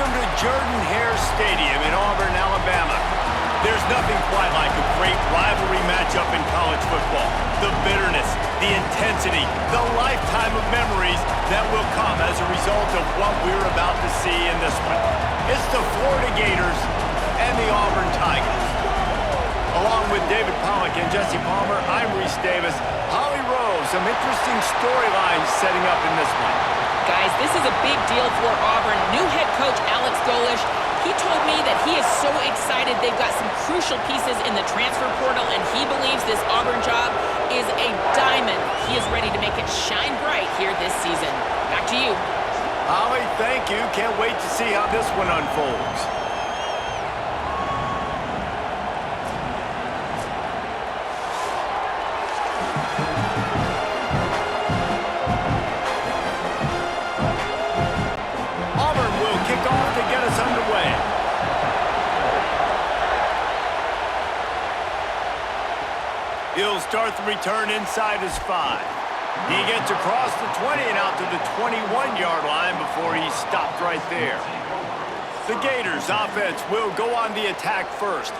Welcome to Jordan-Hare Stadium in Auburn, Alabama. There's nothing quite like a great rivalry matchup in college football. The bitterness, the intensity, the lifetime of memories that will come as a result of what we're about to see in this one. It's the Florida Gators and the Auburn Tigers. Along with David Pollack and Jesse Palmer, I'm Reese Davis. Holly Rose, some interesting storylines setting up in this one. Guys, this is a big deal for Auburn. New head coach Alex Golish, he told me that he is so excited they've got some crucial pieces in the transfer portal, and he believes this Auburn job is a diamond. He is ready to make it shine bright here this season. Back to you. Holly, thank you. Can't wait to see how this one unfolds. He'll start the return inside his 5. He gets across the 20 and out to the 21-yard line before he's stopped right there. The Gators offense will go on the attack first.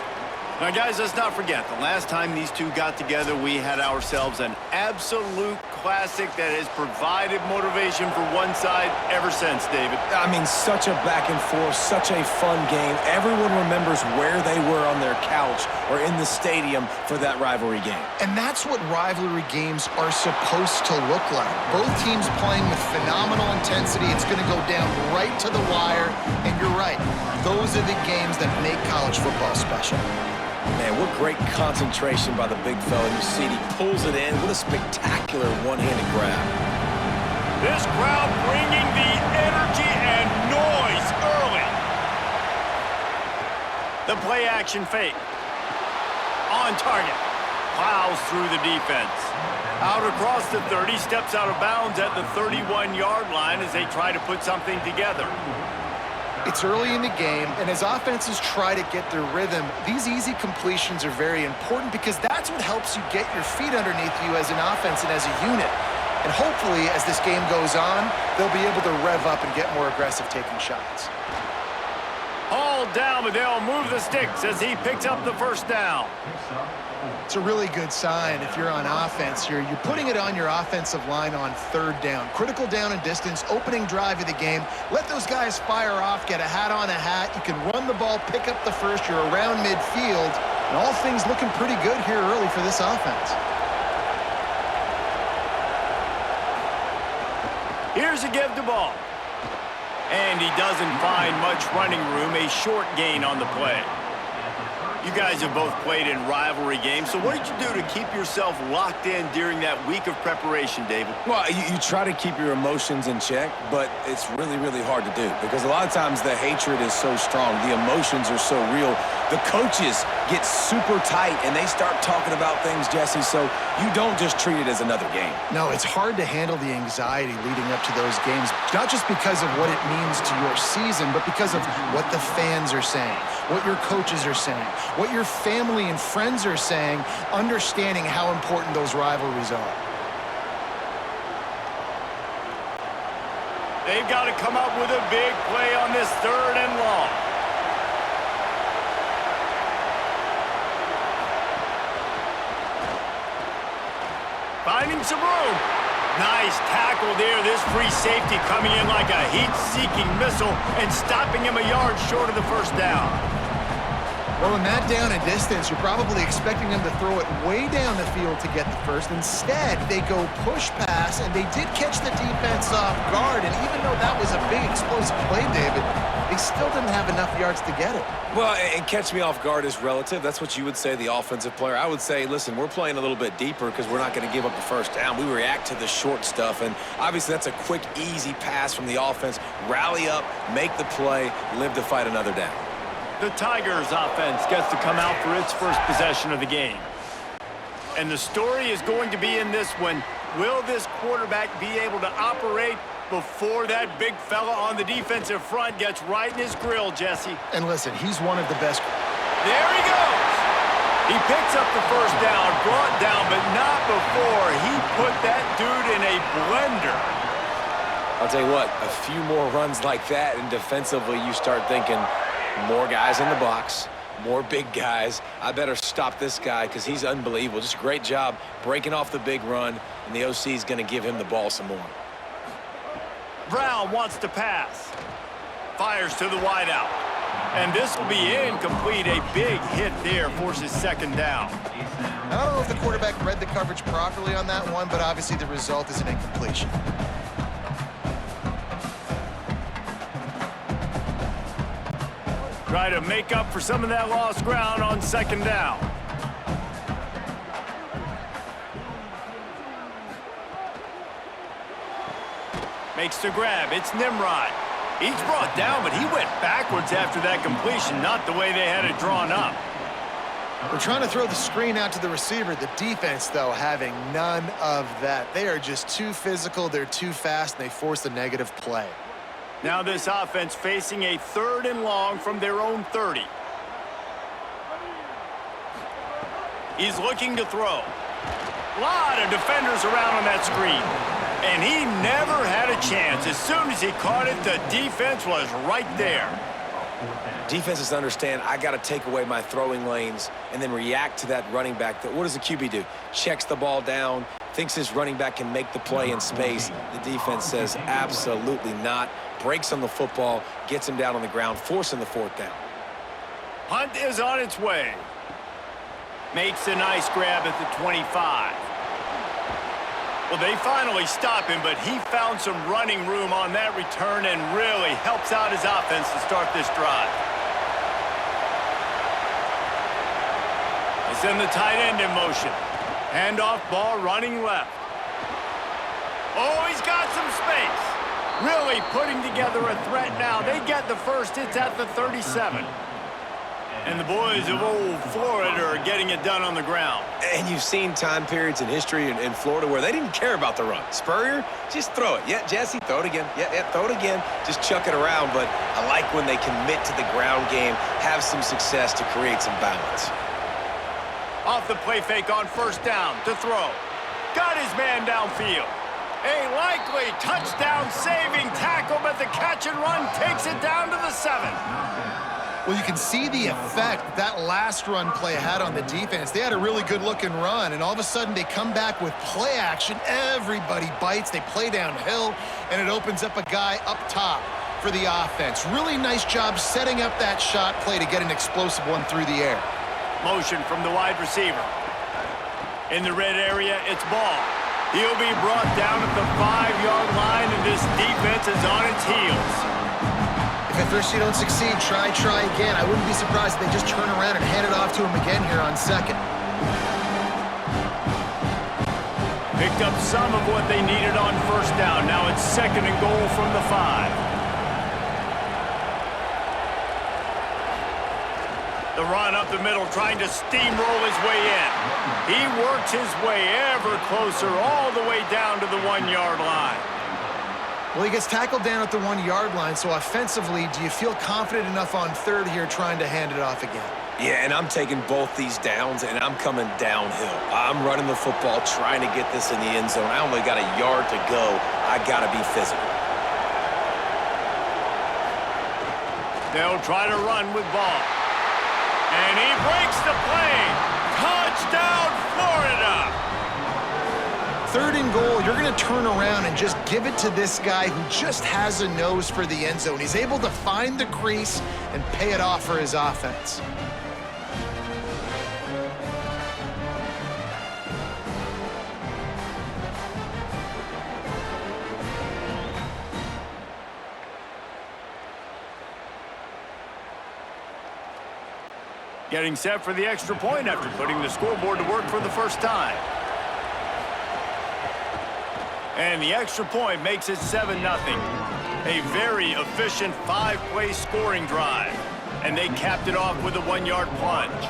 Now, guys, let's not forget, the last time these two got together, we had ourselves an absolute classic that has provided motivation for one side ever since, David. I mean, such a back and forth, such a fun game. Everyone remembers where they were on their couch or in the stadium for that rivalry game. And that's what rivalry games are supposed to look like. Both teams playing with phenomenal intensity. It's going to go down right to the wire. And you're right, those are the games that make college football special. Man, what great concentration by the big fella. You see it, he pulls it in. What a spectacular one-handed grab. This crowd bringing the energy and noise early. The play-action fake. On target. Plows through the defense. Out across the 30, steps out of bounds at the 31-yard line as they try to put something together. It's early in the game, and as offenses try to get their rhythm, these easy completions are very important because that's what helps you get your feet underneath you as an offense and as a unit. And hopefully, as this game goes on, they'll be able to rev up and get more aggressive taking shots. Hauled down, but they'll move the Stix as he picks up the first down. It's a really good sign if you're on offense here. You're putting it on your offensive line on third down. Critical down and distance, opening drive of the game. Let those guys fire off, get a hat on a hat. You can run the ball, pick up the first. You're around midfield. And all things looking pretty good here early for this offense. Here's a give the ball. And he doesn't find much running room, a short gain on the play. You guys have both played in rivalry games, so what did you do to keep yourself locked in during that week of preparation, David? Well, you try to keep your emotions in check, but it's really, really hard to do because a lot of times the hatred is so strong. The emotions are so real. The coaches get super tight, and they start talking about things, Jesse, so you don't just treat it as another game. No, it's hard to handle the anxiety leading up to those games, not just because of what it means to your season, but because of what the fans are saying, what your coaches are saying, what your family and friends are saying, understanding how important those rivalries are. They've got to come up with a big play on this 3rd and long. Finding some room. Nice tackle there. This free safety coming in like a heat-seeking missile and stopping him a yard short of the first down. Well, in that down and distance, you're probably expecting them to throw it way down the field to get the first. Instead, they go push pass, and they did catch the defense off guard. And even though that was a big explosive play, David, they still didn't have enough yards to get it. Well, and catch me off guard is relative. That's what you would say, the offensive player. I would say, listen, we're playing a little bit deeper because we're not going to give up the first down. We react to the short stuff, and obviously that's a quick, easy pass from the offense. Rally up, make the play, live to fight another down. The Tigers offense gets to come out for its first possession of the game. And the story is going to be in this one. Will this quarterback be able to operate before that big fella on the defensive front gets right in his grill, Jesse? And listen, he's one of the best. There he goes. He picks up the first down, brought down, but not before he put that dude in a blender. I'll tell you what, a few more runs like that, and defensively you start thinking more guys in the box, more big guys. I better stop this guy because he's unbelievable. Just a great job breaking off the big run, and the OC is going to give him the ball some more. Brown wants to pass. Fires to the wideout. And this will be incomplete. A big hit there forces second down. I don't know if the quarterback read the coverage properly on that one, but obviously the result is an incompletion. Try to make up for some of that lost ground on second down. Makes the grab. It's Nimrod. He's brought down, but he went backwards after that completion, not the way they had it drawn up. We're trying to throw the screen out to the receiver. The defense, though, having none of that. They are just too physical, they're too fast, and they force a negative play. Now this offense facing a 3rd and long from their own 30. He's looking to throw. A lot of defenders around on that screen. And he never had a chance. As soon as he caught it, the defense was right there. Defenses understand I got to take away my throwing lanes and then react to that running back. What does the QB do? Checks the ball down, thinks his running back can make the play in space. The defense says absolutely not. Breaks on the football, gets him down on the ground, forcing the 4th down. Hunt is on its way. Makes a nice grab at the 25. Well, they finally stop him, but he found some running room on that return and really helps out his offense to start this drive. They send the tight end in motion. Handoff ball running left. Oh, he's got some space. Really putting together a threat now. They get the first. It's at the 37. And the boys of old Florida are getting it done on the ground. And you've seen time periods in history in Florida where they didn't care about the run. Spurrier, just throw it. Yeah, Jesse, throw it again. Yeah, throw it again. Just chuck it around. But I like when they commit to the ground game, have some success to create some balance. Off the play fake on 1st down to throw. Got his man downfield. A likely touchdown-saving tackle, but the catch and run takes it down to the 7. Well, you can see the effect that last run play had on the defense. They had a really good-looking run, and all of a sudden they come back with play action. Everybody bites. They play downhill, and it opens up a guy up top for the offense. Really nice job setting up that shot play to get an explosive one through the air. Motion from the wide receiver. In the red area, it's Ball. He'll be brought down at the 5-yard line, and this defense is on its heels. If at first you don't succeed, try again. I wouldn't be surprised if they just turn around and hand it off to him again here on 2nd. Picked up some of what they needed on 1st down. Now it's 2nd and goal from the 5. The run up the middle, trying to steamroll his way in. He works his way ever closer, all the way down to the 1-yard line. Well, he gets tackled down at the 1-yard line, so offensively, do you feel confident enough on 3rd here trying to hand it off again? Yeah, and I'm taking both these downs, and I'm coming downhill. I'm running the football, trying to get this in the end zone. I only got a yard to go. I got to be physical. They'll try to run with Ball. And he breaks the play. Touchdown, Florida! 3rd and goal, you're going to turn around and just give it to this guy who just has a nose for the end zone. He's able to find the crease and pay it off for his offense. Getting set for the extra point after putting the scoreboard to work for the first time. And the extra point makes it 7-0. A very efficient 5-play scoring drive. And they capped it off with a 1-yard plunge.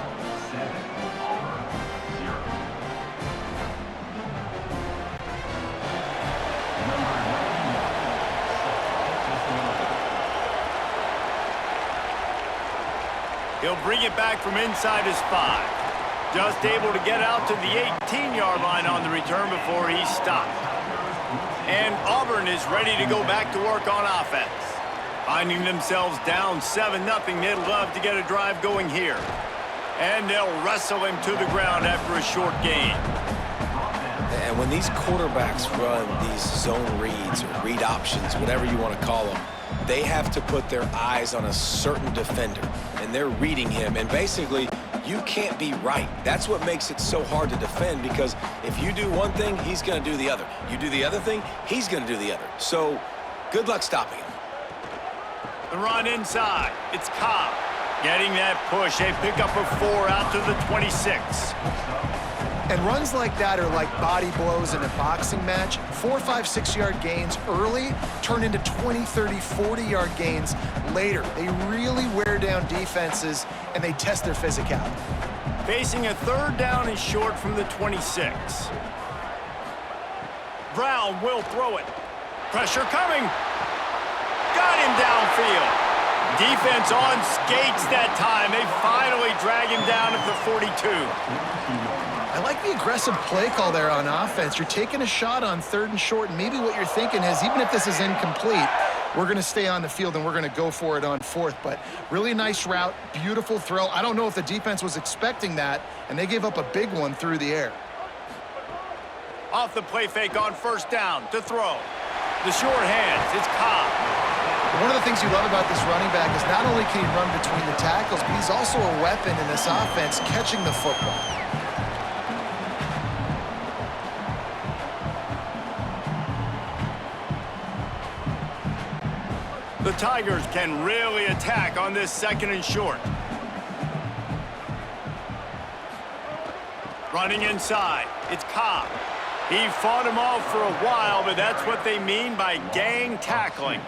He'll bring it back from inside his 5. Just able to get out to the 18-yard line on the return before he's stopped. And Auburn is ready to go back to work on offense. Finding themselves down 7-0, they'd love to get a drive going here. And they'll wrestle him to the ground after a short gain. And when these quarterbacks run these zone reads or read options, whatever you want to call them, they have to put their eyes on a certain defender, and they're reading him. And basically, you can't be right. That's what makes it so hard to defend, because if you do one thing, he's going to do the other. You do the other thing, he's going to do the other. So good luck stopping him. The run inside. It's Cobb. Getting that push. A pickup of 4 out to the 26. And runs like that are like body blows in a boxing match. 4, 5, 6-yard gains early turn into 20, 30, 40-yard gains later. They really wear down defenses, and they test their physicality. Facing a 3rd down and short from the 26. Brown will throw it. Pressure coming. Got him downfield. Defense on skates that time. They finally drag him down at the 42. I like the aggressive play call there on offense. You're taking a shot on 3rd and short, and maybe what you're thinking is, even if this is incomplete, we're going to stay on the field and we're going to go for it on 4th. But really nice route, beautiful throw. I don't know if the defense was expecting that, and they gave up a big one through the air. Off the play fake on 1st down to throw. The short hands, it's Cobb. One of the things you love about this running back is not only can he run between the tackles, but he's also a weapon in this offense catching the football. The Tigers can really attack on this 2nd and short. Running inside, it's Cobb. He fought him off for a while, but that's what they mean by gang tackling.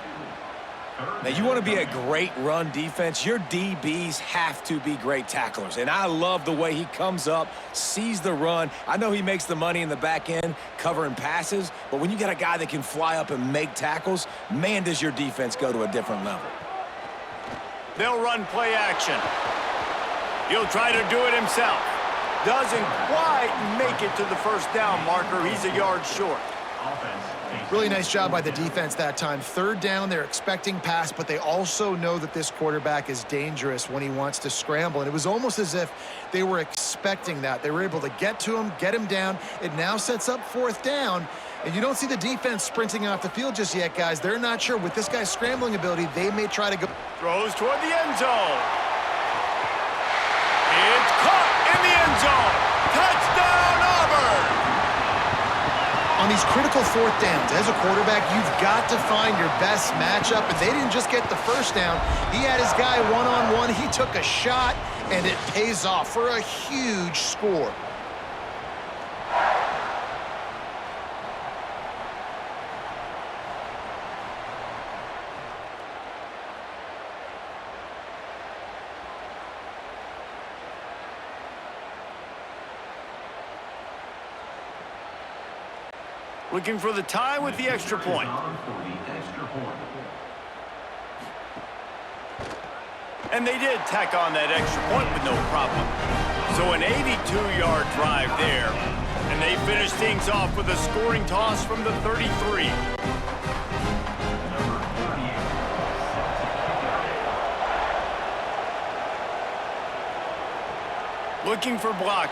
Now, you want to be a great run defense, your DBs have to be great tacklers. And I love the way he comes up, sees the run. I know he makes the money in the back end covering passes, but when you got a guy that can fly up and make tackles, man, does your defense go to a different level. They'll run play action. He'll try to do it himself. Doesn't quite make it to the 1st down marker. He's a yard short. Really nice job by the defense that time. 3rd down, they're expecting pass, but they also know that this quarterback is dangerous when he wants to scramble. And it was almost as if they were expecting that. They were able to get to him, get him down. It now sets up 4th down. And you don't see the defense sprinting off the field just yet, guys. They're not sure. With this guy's scrambling ability, they may try to go. Throws toward the end zone. It's caught in the end zone. Touchdown, Auburn! On these critical 4th downs, as a quarterback, you've got to find your best matchup, and they didn't just get the 1st down. He had his guy one-on-one. He took a shot, and it pays off for a huge score. Looking for the tie with the extra point. And they did tack on that extra point with no problem. So an 82-yard drive there. And they finish things off with a scoring toss from the 33. Looking for blockers.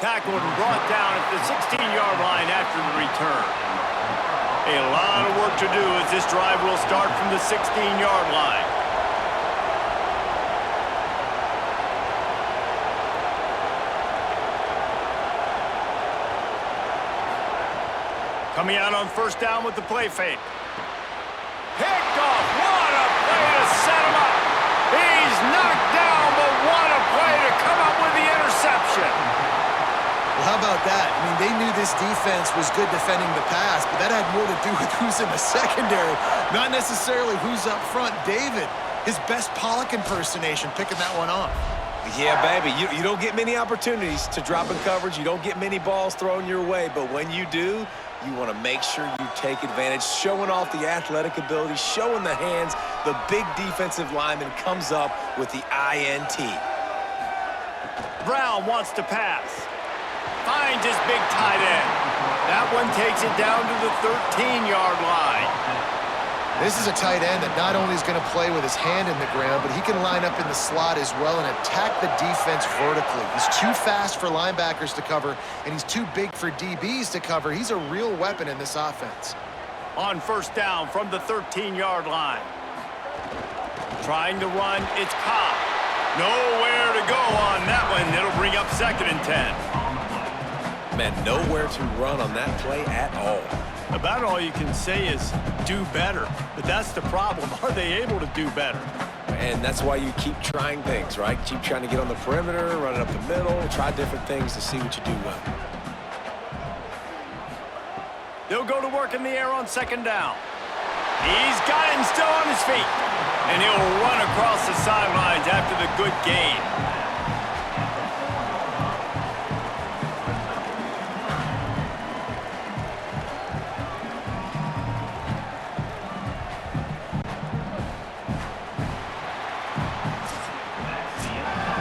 Tackled and brought down at the 16-yard line after the return. A lot of work to do as this drive will start from the 16-yard line. Coming out on 1st down with the play fake. Picked off. What a play to set him up. He's knocked down, but what a play to come up with the interception. Well, how about that? I mean, they knew this defense was good defending the pass, but that had more to do with who's in the secondary, not necessarily who's up front. David, his best Pollock impersonation, picking that one off. Yeah, baby, you don't get many opportunities to drop in coverage. You don't get many balls thrown your way, but when you do, you want to make sure you take advantage, showing off the athletic ability, showing the hands. The big defensive lineman comes up with the INT. Brown wants to pass. Finds his big tight end. That one takes it down to the 13-yard line. This is a tight end that not only is going to play with his hand in the ground, but he can line up in the slot as well and attack the defense vertically. He's too fast for linebackers to cover, and he's too big for DBs to cover. He's a real weapon in this offense. On first down from the 13-yard line. Trying to run, it's Cobb. Nowhere to go on that one. It'll bring up 2nd and 10. Man, nowhere to run on that play at all. About all you can say is do better. But that's the problem. Are they able to do better? And that's why you keep trying things, right? Keep trying to get on the perimeter, run it up the middle, try different things to see what you do well. They'll go to work in the air on 2nd down. He's got him still on his feet. And he'll run across the sidelines after the good gain.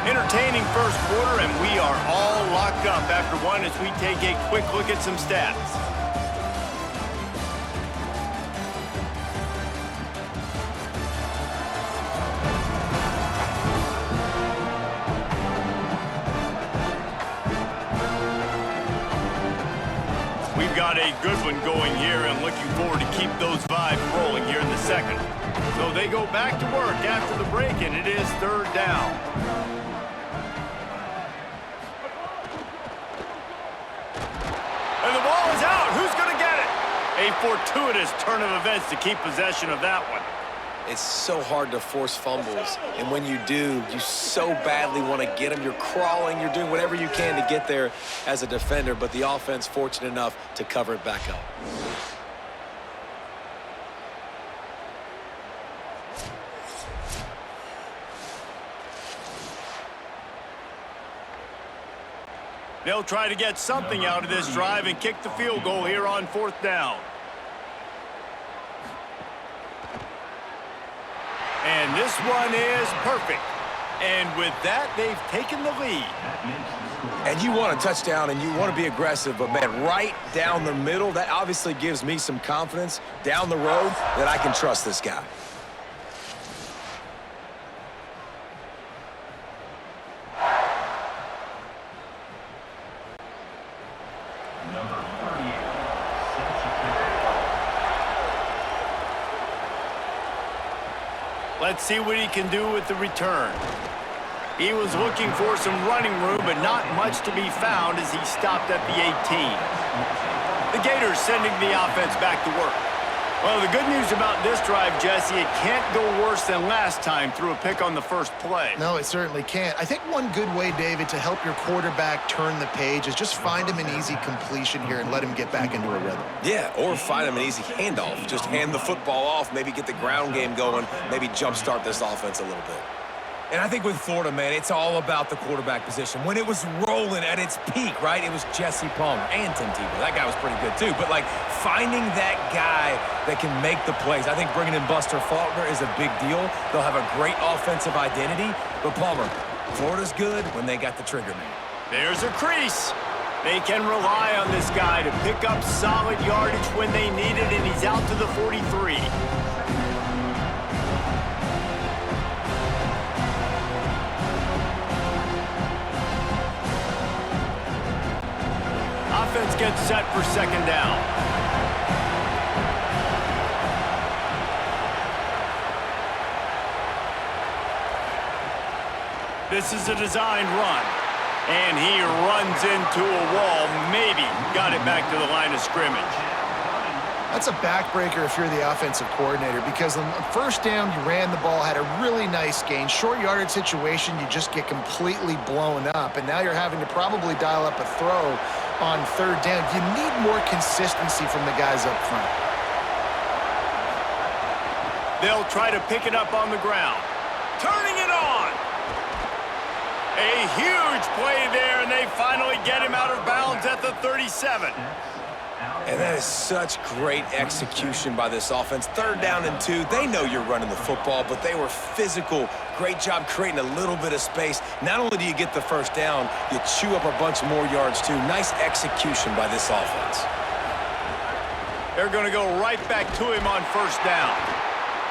Entertaining first quarter, and we are all locked up after one as we take a quick look at some stats. We've got a good one going here and looking forward to keep those vibes rolling here in the second. So they go back to work after the break, and it is 3rd down. And the ball is out. Who's going to get it? A fortuitous turn of events to keep possession of that one. It's so hard to force fumbles, and when you do, you so badly want to get them. You're crawling, you're doing whatever you can to get there as a defender, but the offense fortunate enough to cover it back up. They'll try to get something out of this drive and kick the field goal here on 4th down. And this one is perfect. And with that, they've taken the lead. And you want a touchdown and you want to be aggressive, but man, right down the middle, that obviously gives me some confidence down the road that I can trust this guy. Let's see what he can do with the return. He was looking for some running room, but not much to be found as he stopped at the 18. The Gators sending the offense back to work. Well, the good news about this drive, Jesse, it can't go worse than last time through a pick on the first play. No, it certainly can't. I think one good way, David, to help your quarterback turn the page is just find him an easy completion here and let him get back into a rhythm. Yeah, or find him an easy handoff. Just hand the football off, maybe get the ground game going, maybe jumpstart this offense a little bit. And I think with Florida, man, it's all about the quarterback position. When it was rolling at its peak, right, it was Jesse Palmer and Tim Tebow. That guy was pretty good, too. But, like, finding that guy that can make the plays. I think bringing in Buster Faulkner is a big deal. They'll have a great offensive identity. But, Palmer, Florida's good when they got the trigger man. There's a crease. They can rely on this guy to pick up solid yardage when they need it, and he's out to the 43. Offense gets set for 2nd down. This is a designed run. And he runs into a wall. Maybe got it back to the line of scrimmage. That's a backbreaker if you're the offensive coordinator, because on first down, you ran the ball, had a really nice gain. Short yardage situation, you just get completely blown up, and now you're having to probably dial up a throw on 3rd down. You need more consistency from the guys up front. They'll try to pick it up on the ground. Turning it on. A huge play there, and they finally get him out of bounds at the 37. And that is such great execution by this offense. 3rd down and 2. They know you're running the football, but they were physical. Great job creating a little bit of space. Not only do you get the first down, you chew up a bunch more yards, too. Nice execution by this offense. They're going to go right back to him on first down.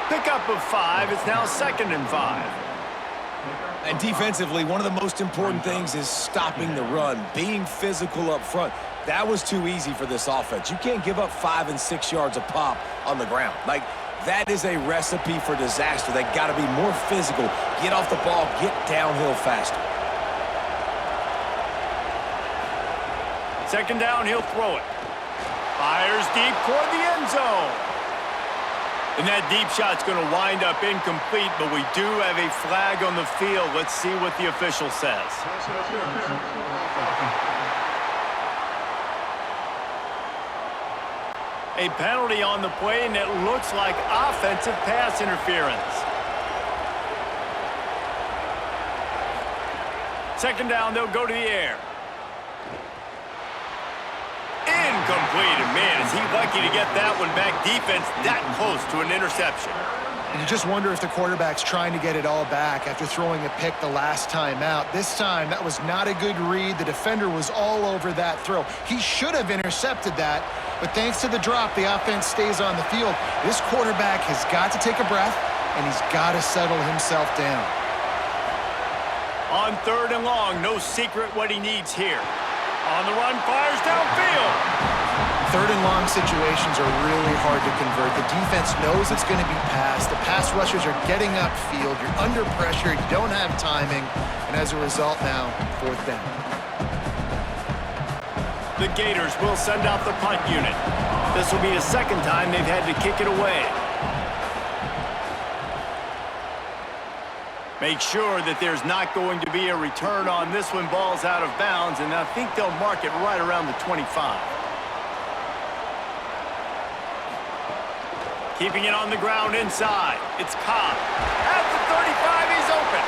Pickup of 5. It's now 2nd and 5. And defensively, one of the most important things is stopping the run, being physical up front. That was too easy for this offense. You can't give up 5 and 6 yards a pop on the ground. Like, that is a recipe for disaster. They got to be more physical, get off the ball, get downhill faster. 2nd down, he'll throw it. Fires deep toward the end zone. And that deep shot's going to wind up incomplete, but we do have a flag on the field. Let's see what the official says. A penalty on the play, and it looks like offensive pass interference. 2nd down, they'll go to the air. Incomplete, and man, is he lucky to get that one back. Defense that close to an interception. And you just wonder if the quarterback's trying to get it all back after throwing a pick the last time out. This time, that was not a good read. The defender was all over that throw. He should have intercepted that, but thanks to the drop, the offense stays on the field. This quarterback has got to take a breath, and he's got to settle himself down. On 3rd and long, no secret what he needs here. On the run, fires downfield. 3rd and long situations are really hard to convert. The defense knows it's going to be passed. The pass rushers are getting upfield. You're under pressure. You don't have timing. And as a result now, 4th down. The Gators will send out the punt unit. This will be the 2nd time they've had to kick it away. Make sure that there's not going to be a return on this one. Ball's out of bounds, and I think they'll mark it right around the 25. Keeping it on the ground inside. It's Cobb. At the 35, he's open.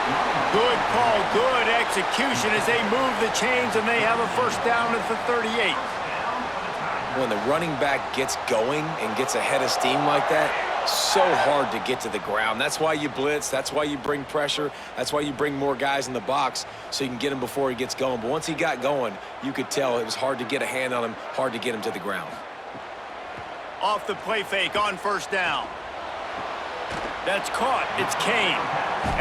Good call, good execution as they move the chains, and they have a 1st down at the 38. When the running back gets going and gets a head of steam like that, so hard to get to the ground. That's why you blitz. That's why you bring pressure. That's why you bring more guys in the box so you can get him before he gets going. But once he got going, you could tell it was hard to get a hand on him, hard to get him to the ground. Off the play fake on 1st down. That's caught. It's Kane.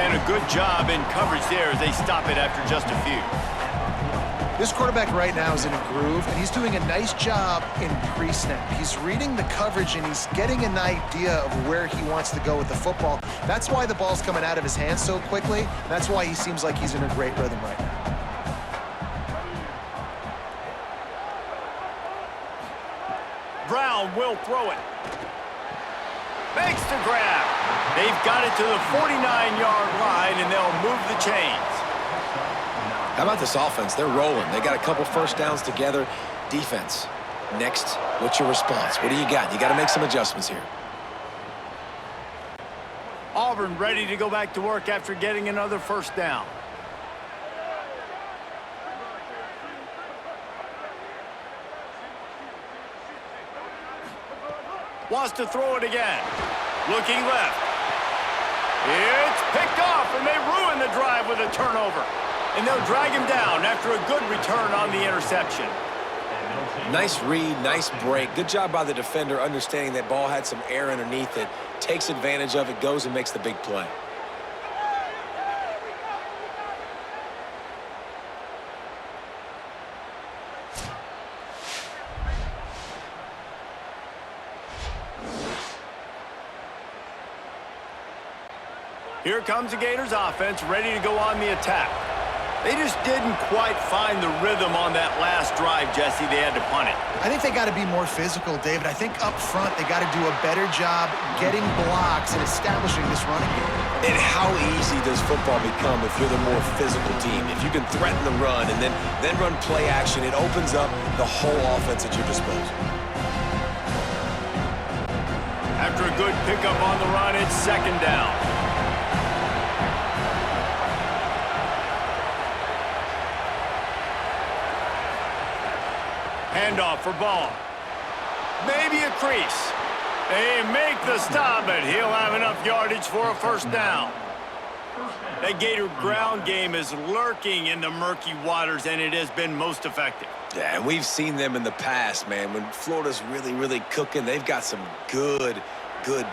And a good job in coverage there as they stop it after just a few. This quarterback right now is in a groove, and he's doing a nice job in pre-snap. He's reading the coverage, and he's getting an idea of where he wants to go with the football. That's why the ball's coming out of his hands so quickly. That's why he seems like he's in a great rhythm right now. Brown will throw it. Makes the grab. They've got it to the 49-yard line, and they'll move the chains. How about this offense? They're rolling. They got a couple 1st downs together. Defense, next, what's your response? What do you got? You got to make some adjustments here. Auburn ready to go back to work after getting another 1st down. Wants to throw it again. Looking left. It's picked off, and they ruin the drive with a turnover. And they'll drag him down after a good return on the interception. Nice read, nice break. Good job by the defender understanding that ball had some air underneath it, takes advantage of it, goes and makes the big play. Here comes the Gators offense ready to go on the attack. They just didn't quite find the rhythm on that last drive, Jesse. They had to punt it. I think they got to be more physical, David. I think up front they got to do a better job getting blocks and establishing this running game. And how easy does football become if you're the more physical team? If you can threaten the run and then run play action, it opens up the whole offense at your disposal. After a good pickup on the run, it's 2nd down. Handoff for Ball. Maybe a crease. They make the stop, but he'll have enough yardage for a 1st down. That Gator ground game is lurking in the murky waters, and it has been most effective. Yeah, and we've seen them in the past, man. When Florida's really, really cooking, they've got some good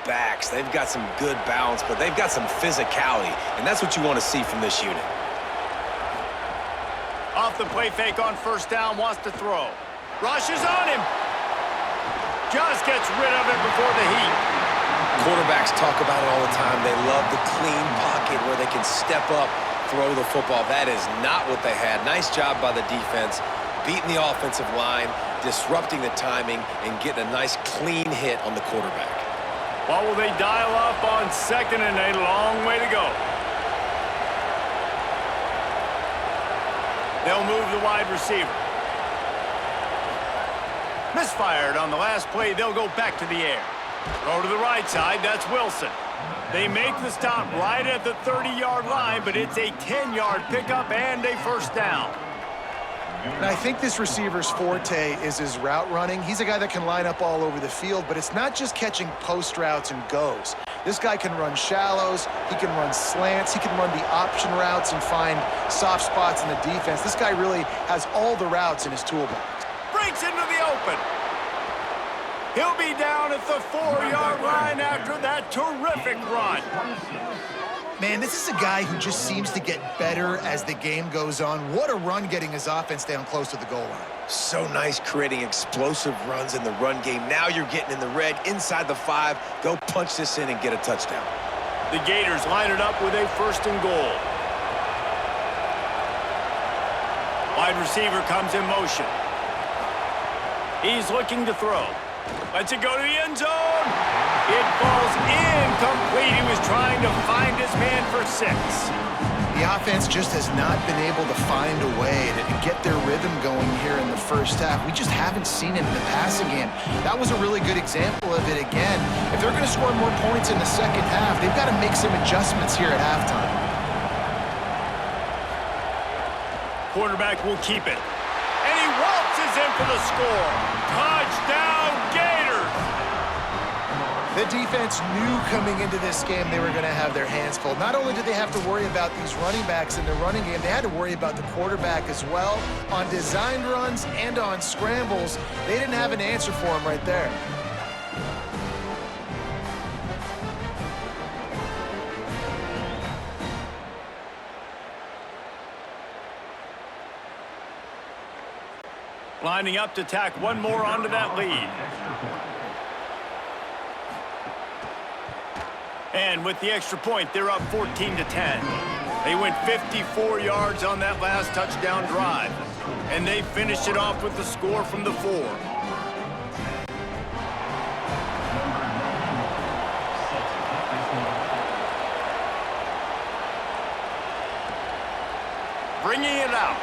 backs. They've got some good balance, but they've got some physicality, and that's what you want to see from this unit. Off the play fake on first down, wants to throw. Rushes on him. Just gets rid of it before the heat. Quarterbacks talk about it all the time. They love the clean pocket where they can step up, throw the football. That is not what they had. Nice job by the defense, beating the offensive line, disrupting the timing, and getting a nice clean hit on the quarterback. What will they dial up on second and a long way to go? They'll move the wide receiver. Misfired on the last play. They'll go back to the air. Throw to the right side. That's Wilson. They make the stop right at the 30-yard line, but it's a 10-yard pickup and a first down. And I think this receiver's forte is his route running. He's a guy that can line up all over the field, but it's not just catching post routes and goes. This guy can run shallows, he can run slants, he can run the option routes and find soft spots in the defense. This guy really has all the routes in his toolbox. Breaks into the open. He'll be down at the 4-yard line after that terrific run. Man, this is a guy who just seems to get better as the game goes on. What a run getting his offense down close to the goal line. So nice creating explosive runs in the run game. Now you're getting in the red, inside the 5. Go punch this in and get a touchdown. The Gators line it up with a first and goal. Wide receiver comes in motion. He's looking to throw. Lets it go to the end zone. It falls incomplete. He was trying to find his man for 6. The offense just has not been able to find a way to get their rhythm going here in the first half. We just haven't seen it in the passing game. That was a really good example of it again. If they're going to score more points in the second half, they've got to make some adjustments here at halftime. Quarterback will keep it. And he waltzes in for the score. Touchdown, Gators! The defense knew coming into this game they were going to have their hands full. Not only did they have to worry about these running backs in the running game, they had to worry about the quarterback as well. On designed runs and on scrambles, they didn't have an answer for him right there. Lining up to tack one more onto that lead. And with the extra point, they're up 14-10. They went 54 yards on that last touchdown drive. And they finished it off with the score from the 4. Bringing it out.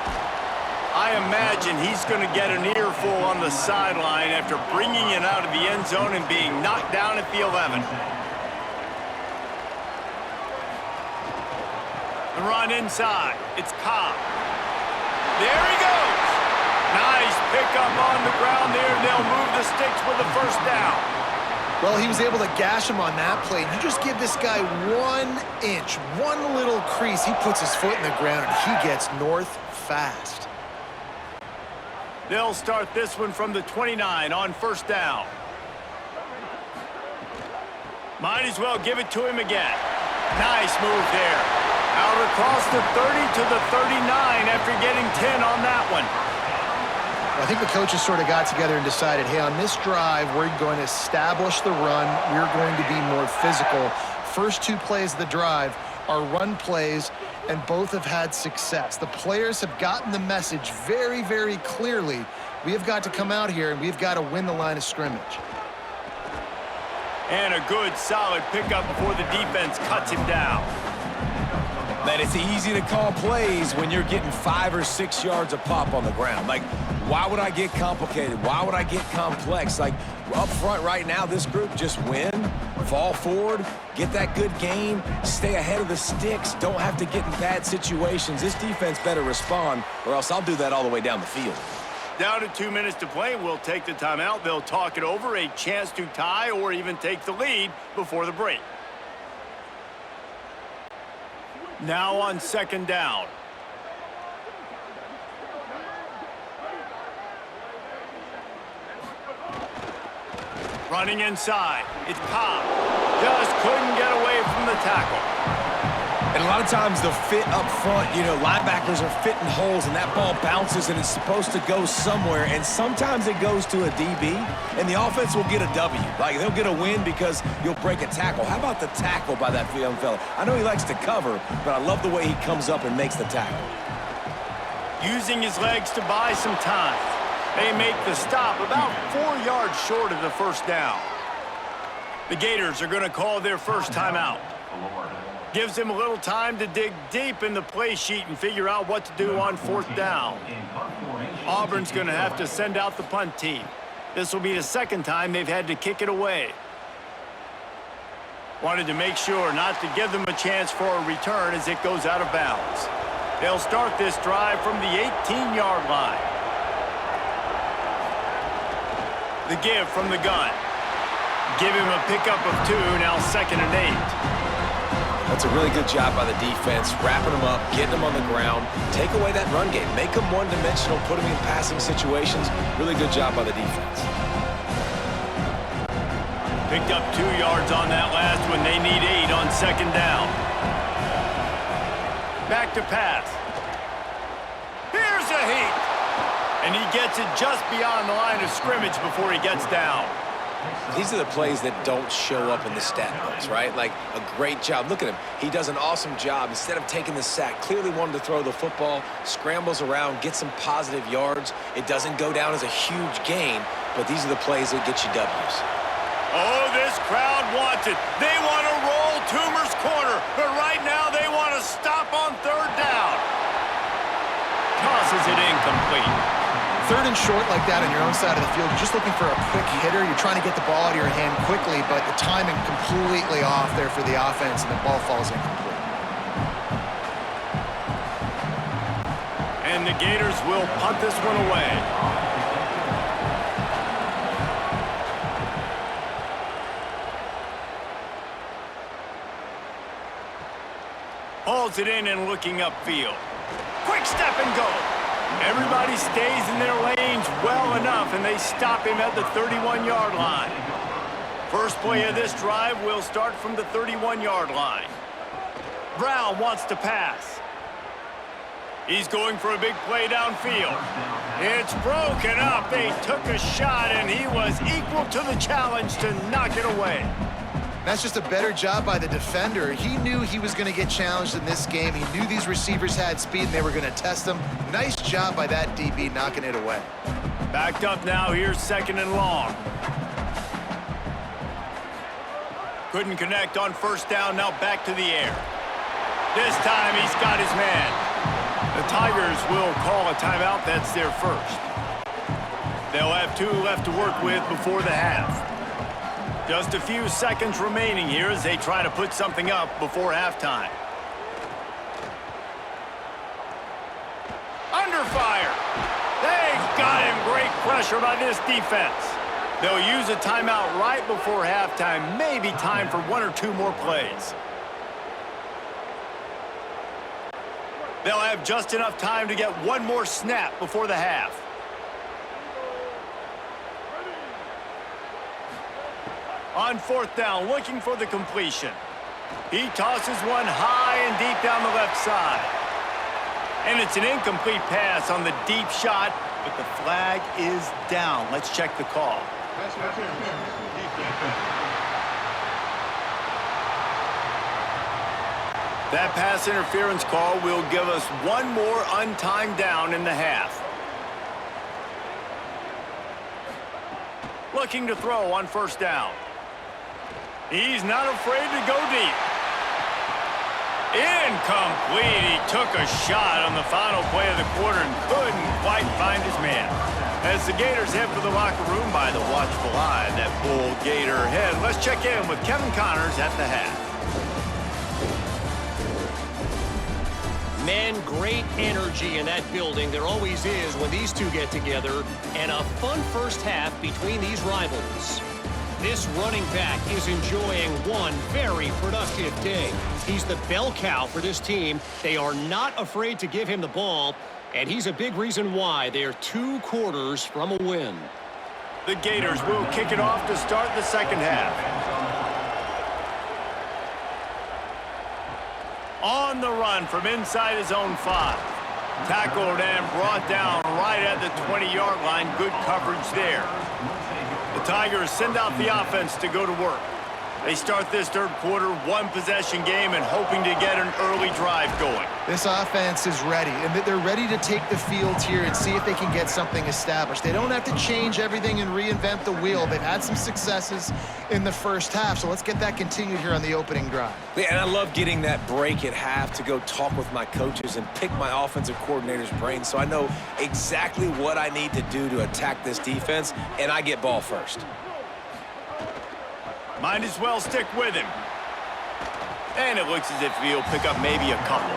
I imagine he's going to get an earful on the sideline after bringing it out of the end zone and being knocked down at the 11. The run inside. It's Cobb. There he goes. Nice pickup on the ground there. They'll move the Stix with the first down. Well, he was able to gash him on that play. You just give this guy 1 inch, one little crease. He puts his foot in the ground, and he gets north fast. They'll start this one from the 29 on first down. Might as well give it to him again. Nice move there. Out across the 30 to the 39 after getting 10 on that one. I think the coaches sort of got together and decided, hey, on this drive, we're going to establish the run. We're going to be more physical. First 2 plays of the drive are run plays, and both have had success. The players have gotten the message very, very clearly. We have got to come out here, and we've got to win the line of scrimmage. And a good, solid pickup before the defense cuts him down. Man, it's easy to call plays when you're getting 5 or 6 yards a pop on the ground. Like, why would I get complicated? Why would I get complex? Like, up front right now, this group just win, fall forward, get that good game, stay ahead of the sticks, don't have to get in bad situations. This defense better respond, or else I'll do that all the way down the field. Down to 2 minutes to play. We'll take the timeout. They'll talk it over, a chance to tie or even take the lead before the break. Now on second down. Running inside. It's Cobb. Just couldn't get away from the tackle. And a lot of times the fit up front, you know, linebackers are fitting holes and that ball bounces and it's supposed to go somewhere. And sometimes it goes to a DB and the offense will get a W. Like they'll get a win because you'll break a tackle. How about the tackle by that young fella? I know he likes to cover, but I love the way he comes up and makes the tackle. Using his legs to buy some time. They make the stop about 4 yards short of the first down. The Gators are going to call their first timeout. Gives him a little time to dig deep in the play sheet and figure out what to do on fourth down. Auburn's going to have to send out the punt team. This will be the second time they've had to kick it away. Wanted to make sure not to give them a chance for a return as it goes out of bounds. They'll start this drive from the 18-yard line. The give from the gun. Give him a pickup of 2, now 2nd and 8. That's a really good job by the defense, wrapping them up, getting them on the ground, take away that run game, make them one-dimensional, put them in passing situations. Really good job by the defense. Picked up 2 yards on that last one. They need 8 on second down. Back to pass. Here's a heat. And he gets it just beyond the line of scrimmage before he gets down. These are the plays that don't show up in the stat books, right? Like a great job. Look at him. He does an awesome job. Instead of taking the sack, clearly wanted to throw the football, scrambles around, get some positive yards. It doesn't go down as a huge gain, but these are the plays that get you W's. Oh, this crowd wants it. They want to roll Toomer's corner, but right now they want to stop on third down. Tosses it incomplete. Third and short like that on your own side of the field, you're just looking for a quick hitter. You're trying to get the ball out of your hand quickly, but the timing completely off there for the offense, and the ball falls incomplete. And the Gators will punt this one away. Hauls it in and looking upfield. Quick step and go. Everybody stays in their lanes well enough, and they stop him at the 31-yard line. First play of this drive will start from the 31-yard line. Brown wants to pass. He's going for a big play downfield. It's broken up. They took a shot, and he was equal to the challenge to knock it away. That's just a better job by the defender. He knew he was going to get challenged in this game. He knew these receivers had speed and they were going to test him. Nice job by that DB knocking it away. Backed up now. Here's 2nd and long. Couldn't connect on first down. Now back to the air. This time he's got his man. The Tigers will call a timeout. That's their first. They'll have 2 left to work with before the half. Just a few seconds remaining here as they try to put something up before halftime. Under fire. They got him. Great pressure by this defense. They'll use a timeout right before halftime. Maybe time for 1 or 2 more plays. They'll have just enough time to get 1 more snap before the half. On fourth down, looking for the completion. He tosses one high and deep down the left side. And it's an incomplete pass on the deep shot, but the flag is down. Let's check the call. That pass interference call will give us 1 more untimed down in the half. Looking to throw on first down. He's not afraid to go deep. Incomplete. He took a shot on the final play of the quarter and couldn't quite find his man. As the Gators head for the locker room by the watchful eye, that Bull Gator head. Let's check in with Kevin Connors at the half. Man, great energy in that building. There always is when these two get together, and a fun first half between these rivals. This running back is enjoying one very productive day. He's the bell cow for this team. They are not afraid to give him the ball, and he's a big reason why they are 2 quarters from a win. The Gators will kick it off to start the second half. On the run from inside his own 5. Tackled and brought down right at the 20-yard line. Good coverage there. The Tigers send out the offense to go to work. They start this third quarter, 1-possession game, and hoping to get an early drive going. This offense is ready, and they're ready to take the field here and see if they can get something established. They don't have to change everything and reinvent the wheel. They've had some successes in the first half, so let's get that continued here on the opening drive. Yeah, and I love getting that break at half to go talk with my coaches and pick my offensive coordinator's brain so I know exactly what I need to do to attack this defense, and I get ball first. Might as well stick with him. And it looks as if he'll pick up maybe a couple.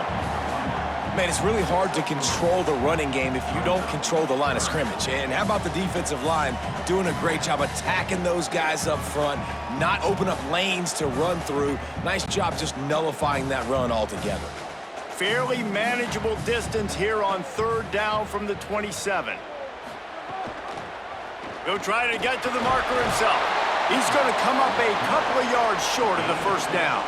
Man, it's really hard to control the running game if you don't control the line of scrimmage. And how about the defensive line doing a great job attacking those guys up front, not open up lanes to run through. Nice job just nullifying that run altogether. Fairly manageable distance here on third down from the 27. He'll try to get to the marker himself. He's going to come up a couple of yards short of the first down.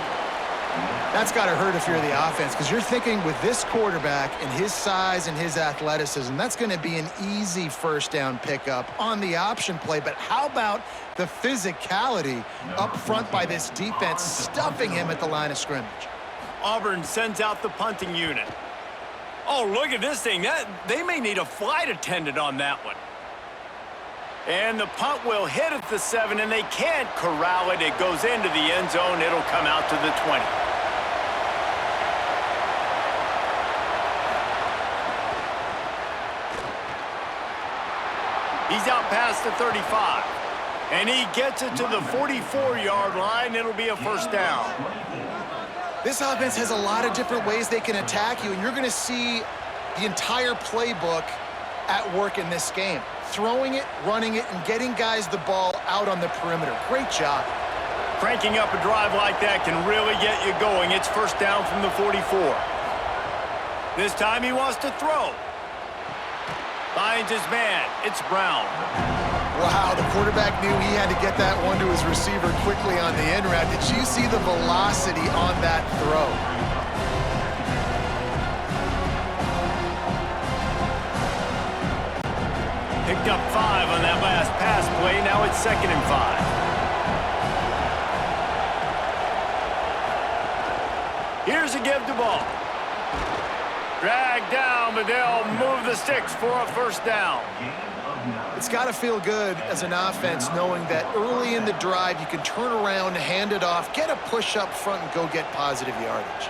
That's got to hurt if you're the offense, because you're thinking with this quarterback and his size and his athleticism, that's going to be an easy first down pickup on the option play. But how about the physicality up front by this defense, stuffing him at the line of scrimmage? Auburn sends out the punting unit. Oh, look at this thing. They may need a flight attendant on that one. And the punt will hit at the 7, and they can't corral it. It goes into the end zone. It'll come out to the 20. He's out past the 35. And he gets it to the 44-yard line. It'll be a first down. This offense has a lot of different ways they can attack you, and you're going to see the entire playbook at work in this game. Throwing it, running it, and getting guys the ball out on the perimeter. Great job. Cranking up a drive like that can really get you going. It's first down from the 44. This time he wants to throw. Finds his man. It's Brown. Wow, the quarterback knew he had to get that one to his receiver quickly on the end route. Did you see the velocity on that throw? Picked up 5 on that last pass play. Now it's 2nd and 5. Here's a give the ball. Dragged down, but they'll move the sticks for a first down. It's got to feel good as an offense knowing that early in the drive you can turn around, hand it off, get a push up front, and go get positive yardage.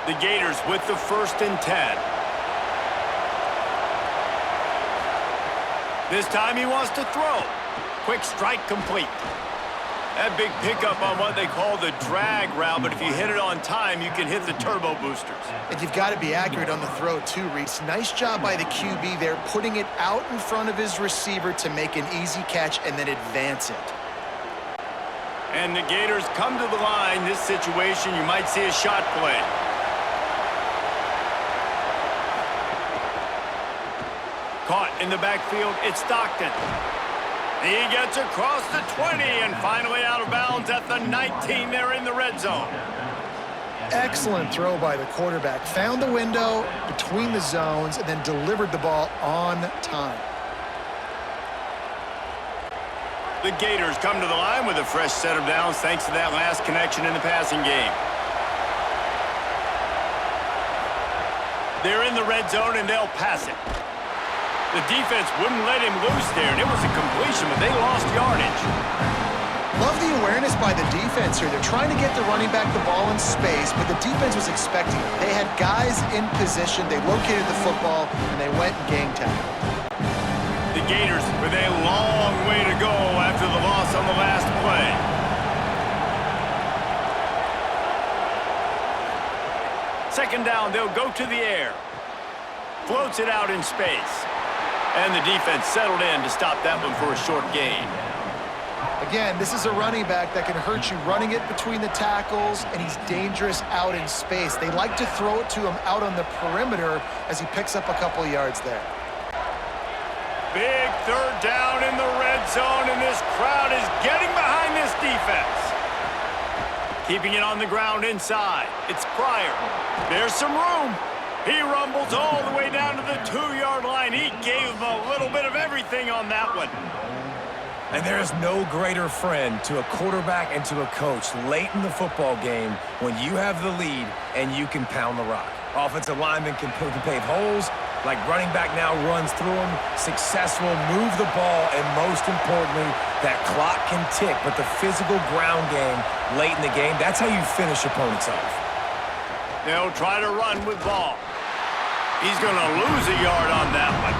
The Gators with the 1st and 10. This time he wants to throw. Quick strike complete. That big pickup on what they call the drag route, but if you hit it on time, you can hit the turbo boosters. And you've got to be accurate on the throw too, Reese. Nice job by the QB there, putting it out in front of his receiver to make an easy catch and then advance it. And the Gators come to the line. This situation, you might see a shot play. Caught in the backfield, it's Stockton. He gets across the 20 and finally out of bounds at the 19. They're in the red zone. Excellent throw by the quarterback. Found the window between the zones and then delivered the ball on time. The Gators come to the line with a fresh set of downs thanks to that last connection in the passing game. They're in the red zone and they'll pass it. The defense wouldn't let him loose there, and it was a completion, but they lost yardage. Love the awareness by the defense here. They're trying to get the running back the ball in space, but the defense was expecting it. They had guys in position, they located the football, and they went and gang tackled. The Gators with a long way to go after the loss on the last play. Second down, they'll go to the air. Floats it out in space. And the defense settled in to stop that one for a short gain. Again, this is a running back that can hurt you running it between the tackles, and he's dangerous out in space. They like to throw it to him out on the perimeter as he picks up a couple yards there. Big third down in the red zone, and this crowd is getting behind this defense. Keeping it on the ground inside. It's Pryor. There's some room. He rumbles all the way down to the 2-yard line. He gave him a little bit of everything on that one. And there is no greater friend to a quarterback and to a coach late in the football game when you have the lead and you can pound the rock. Offensive linemen can pave holes, like running back now runs through them, successful, move the ball, and most importantly, that clock can tick. But the physical ground game late in the game, that's how you finish opponents off. They'll try to run with ball. He's going to lose a yard on that one.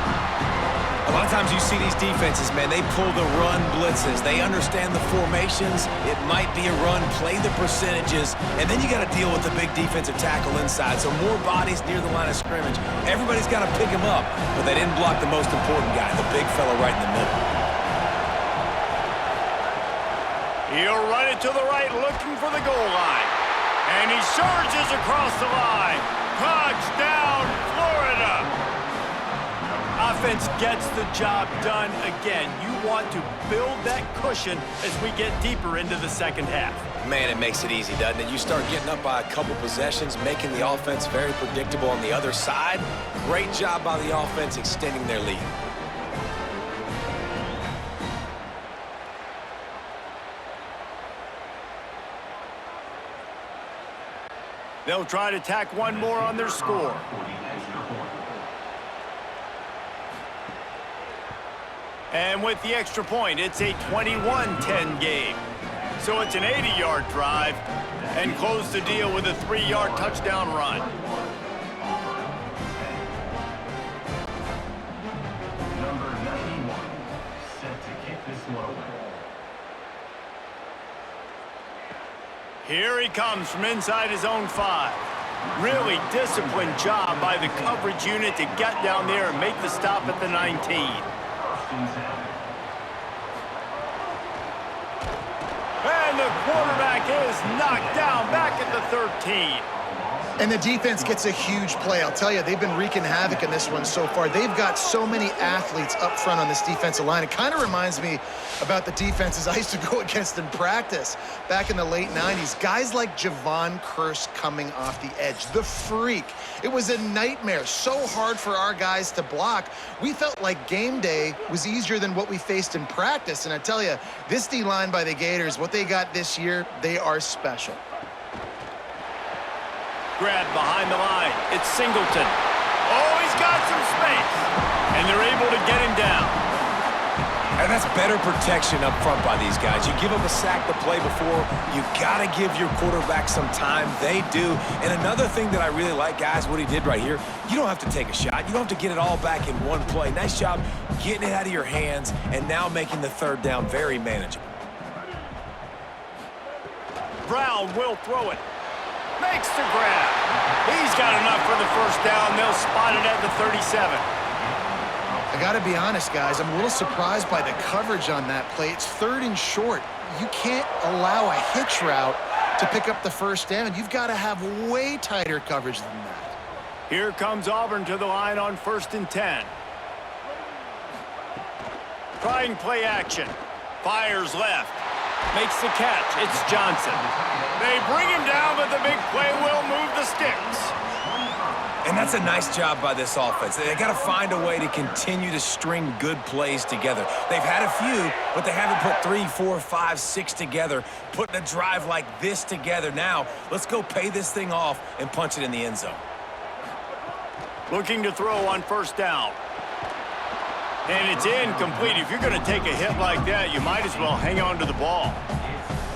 A lot of times you see these defenses, man, they pull the run blitzes. They understand the formations. It might be a run, play the percentages, and then you got to deal with the big defensive tackle inside. So more bodies near the line of scrimmage. Everybody's got to pick him up, but they didn't block the most important guy, the big fella right in the middle. He'll run it to the right, looking for the goal line. And he surges across the line. Touchdown, Florida! Offense gets the job done again. You want to build that cushion as we get deeper into the second half. Man, it makes it easy, doesn't it? You start getting up by a couple possessions, making the offense very predictable on the other side. Great job by the offense extending their lead. They'll try to tack one more on their score. And with the extra point, it's a 21-10 game. So it's an 80-yard drive and close the deal with a 3-yard touchdown run. Number 91, set to kick this one. Here he comes from inside his own 5. Really disciplined job by the coverage unit to get down there and make the stop at the 19. And the quarterback is knocked down back at the 13. And the defense gets a huge play. I'll tell you, they've been wreaking havoc in this one so far. They've got so many athletes up front on this defensive line. It kind of reminds me about the defenses I used to go against in practice back in the late 90s. Guys like Javon Curse coming off the edge, the freak. It was a nightmare, so hard for our guys to block. We felt like game day was easier than what we faced in practice. And I tell you, this D-line by the Gators, what they got this year, they are special. Grab behind the line. It's Singleton. Oh, he's got some space. And they're able to get him down. And that's better protection up front by these guys. You give them a sack the play before, you got to give your quarterback some time. They do. And another thing that I really like, guys, what he did right here, you don't have to take a shot. You don't have to get it all back in one play. Nice job getting it out of your hands and now making the third down very manageable. Brown will throw it. Makes the grab. He's got enough for the first down. They'll spot it at the 37. I got to be honest, guys. I'm a little surprised by the coverage on that play. It's 3rd and short. You can't allow a hitch route to pick up the first down. You've got to have way tighter coverage than that. Here comes Auburn to the line on 1st and 10. Trying play action. Fires left. Makes the catch. It's Johnson. They bring him down, but the big play will move the Stix. And that's a nice job by this offense. They got to find a way to continue to string good plays together. They've had a few, but they haven't put 3, 4, 5, 6 together, putting a drive like this together. Now, let's go pay this thing off and punch it in the end zone. Looking to throw on 1st down. And it's incomplete. If you're going to take a hit like that, you might as well hang on to the ball.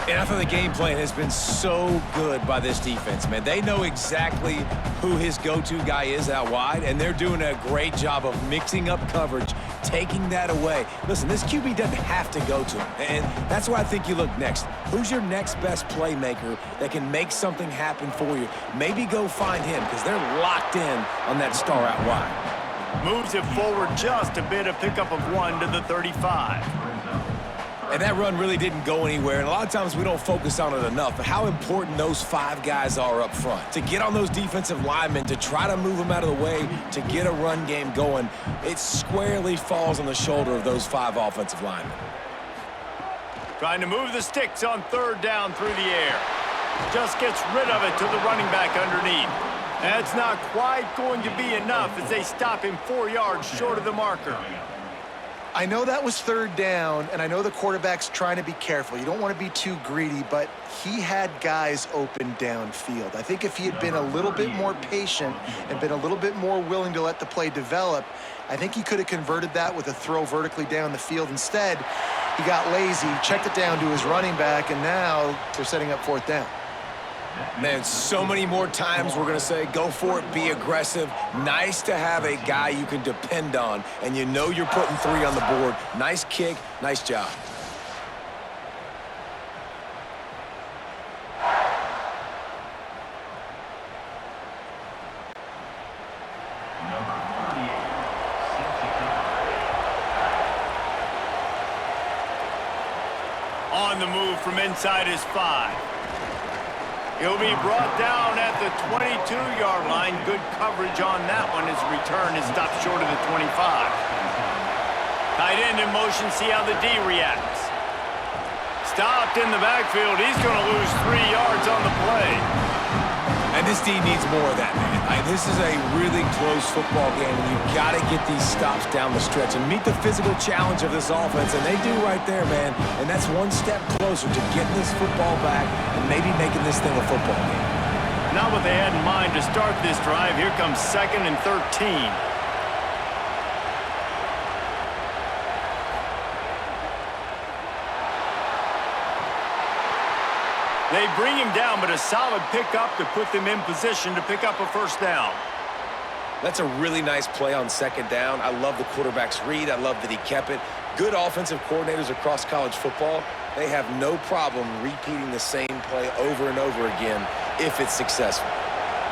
And I thought the game plan has been so good by this defense, man. They know exactly who his go-to guy is out wide, and they're doing a great job of mixing up coverage, taking that away. Listen, this QB doesn't have to go to him, and that's why I think you look next. Who's your next best playmaker that can make something happen for you? Maybe go find him, because they're locked in on that star out wide. Moves it forward just a bit, a pickup of 1 to the 35. And that run really didn't go anywhere, and a lot of times we don't focus on it enough, but how important those 5 guys are up front. To get on those defensive linemen, to try to move them out of the way, to get a run game going, it squarely falls on the shoulder of those 5 offensive linemen. Trying to move the Stix on 3rd down through the air. Just gets rid of it to the running back underneath. That's not quite going to be enough as they stop him 4 yards short of the marker. I know that was 3rd down, and I know the quarterback's trying to be careful. You don't want to be too greedy, but he had guys open downfield. I think if he had been a little bit more patient and been a little bit more willing to let the play develop, I think he could have converted that with a throw vertically down the field. Instead, he got lazy, checked it down to his running back, and now they're setting up 4th down. Man, so many more times we're going to say, go for it, be aggressive. Nice to have a guy you can depend on, and you know you're putting 3 on the board. Nice kick, nice job. On the move from inside his 5. He'll be brought down at the 22-yard line. Good coverage on that one. His return is stopped short of the 25. Tight end in motion. See how the D reacts. Stopped in the backfield. He's going to lose 3 yards on the play. And this D needs more of that, man. This is a really close football game, and you've got to get these stops down the stretch and meet the physical challenge of this offense, and they do right there, man. And that's one step closer to getting this football back and maybe making this thing a football game. Not what they had in mind to start this drive. Here comes 2nd and 13. They bring him down, but a solid pickup to put them in position to pick up a 1st down. That's a really nice play on 2nd down. I love the quarterback's read. I love that he kept it. Good offensive coordinators across college football, they have no problem repeating the same play over and over again if it's successful.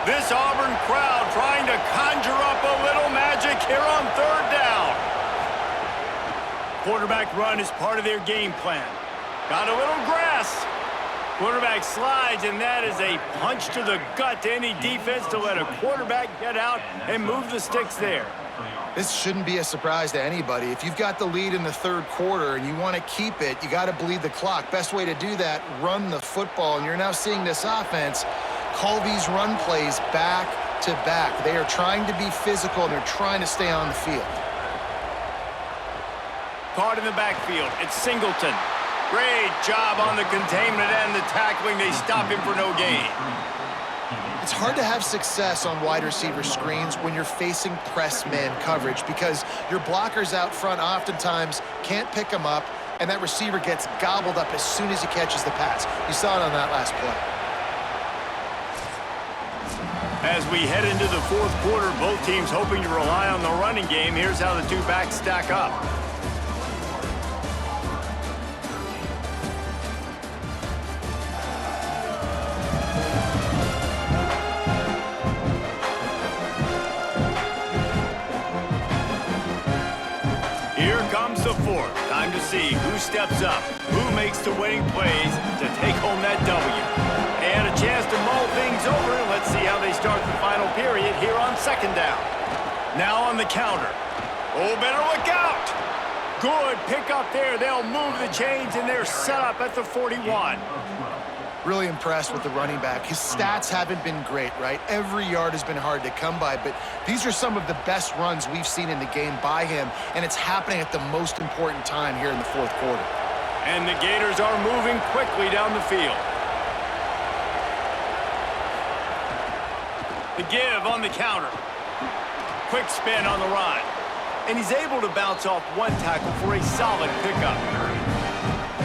This Auburn crowd trying to conjure up a little magic here on 3rd down. Quarterback run is part of their game plan. Got a little grass. Quarterback slides, and that is a punch to the gut to any defense to let a quarterback get out and move the Stix there. This shouldn't be a surprise to anybody. If you've got the lead in the 3rd quarter and you want to keep it, you got to bleed the clock. Best way to do that, run the football. And you're now seeing this offense call these run plays back to back. They are trying to be physical, and they're trying to stay on the field. Caught in the backfield. It's Singleton. Great job on the containment and the tackling. They stop him for no gain. It's hard to have success on wide receiver screens when you're facing press man coverage because your blockers out front oftentimes can't pick them up, and that receiver gets gobbled up as soon as he catches the pass. You saw it on that last play. As we head into the 4th quarter, both teams hoping to rely on the running game. Here's how the 2 backs stack up. Here comes the 4th. Time to see who steps up, who makes the winning plays to take home that W. And a chance to mull things over. Let's see how they start the final period here on 2nd down. Now on the counter. Oh, better look out. Good pickup there. They'll move the chains, and they're set up at the 41. Really impressed with the running back. His stats haven't been great, right? Every yard has been hard to come by, but these are some of the best runs we've seen in the game by him, and it's happening at the most important time here in the 4th quarter. And the Gators are moving quickly down the field. The give on the counter. Quick spin on the run. And he's able to bounce off 1 tackle for a solid pickup.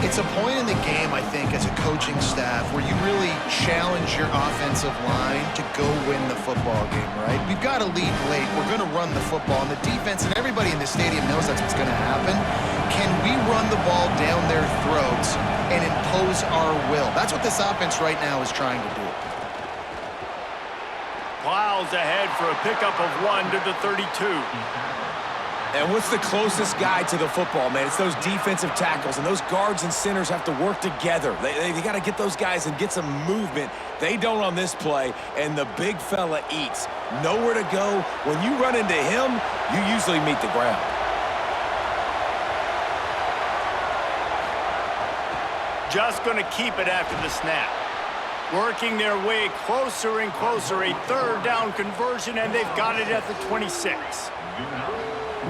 It's a point in the game, I think, as a coaching staff where you really challenge your offensive line to go win the football game, right? We've got to lead late. We're going to run the football. And the defense and everybody in the stadium knows that's what's going to happen. Can we run the ball down their throats and impose our will? That's what this offense right now is trying to do. plows ahead for a pickup of 1 to the 32. And what's the closest guy to the football, man? It's those defensive tackles, and those guards and centers have to work together. They got to get those guys and get some movement. They don't on this play, and the big fella eats. Nowhere to go. When you run into him, you usually meet the ground. Just going to keep it after the snap. Working their way closer and closer. A third down conversion, and they've got it at the 26.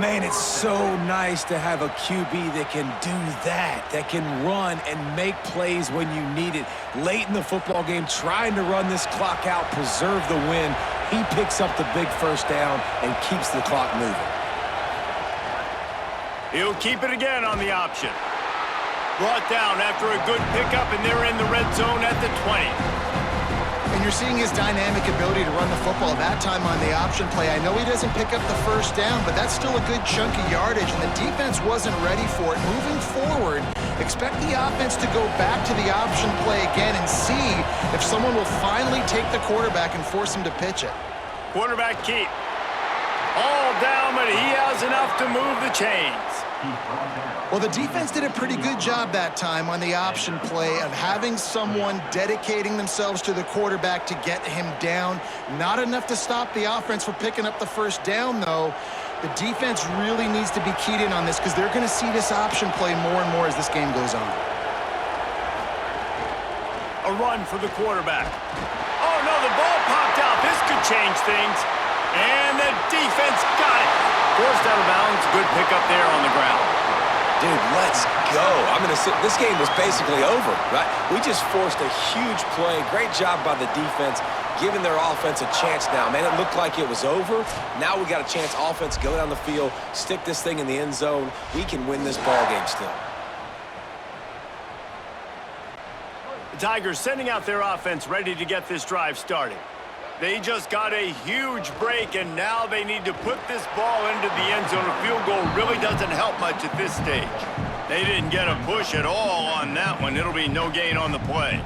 Man, it's so nice to have a QB that can do that can run and make plays when you need it. Late in the football game, trying to run this clock out, preserve the win. He picks up the big first down and keeps the clock moving. He'll keep it again on the option. Brought down after a good pickup, and they're in the red zone at the 20. And you're seeing his dynamic ability to run the football. That time on the option play, I know he doesn't pick up the first down, but that's still a good chunk of yardage, and the defense wasn't ready for it. Moving forward, expect the offense to go back to the option play again and see if someone will finally take the quarterback and force him to pitch it. Quarterback keep. All down, but he has enough to move the chains. Well, the defense did a pretty good job that time on the option play of having someone dedicating themselves to the quarterback to get him down. Not enough to stop the offense from picking up the first down, though. The defense really needs to be keyed in on this because they're going to see this option play more and more as this game goes on. A run for the quarterback. Oh, no, the ball popped out. This could change things. And the defense got it. Forced out of bounds. Good pickup there on the ground. Dude, let's go. This game was basically over, right? We just forced a huge play. Great job by the defense, giving their offense a chance now. Man, it looked like it was over. Now we got a chance. Offense, go down the field, stick this thing in the end zone. We can win this ball game still. The Tigers sending out their offense ready to get this drive started. They just got a huge break, and now they need to put this ball into the end zone. A field goal really doesn't help much at this stage. They didn't get a push at all on that one. It'll be no gain on the play.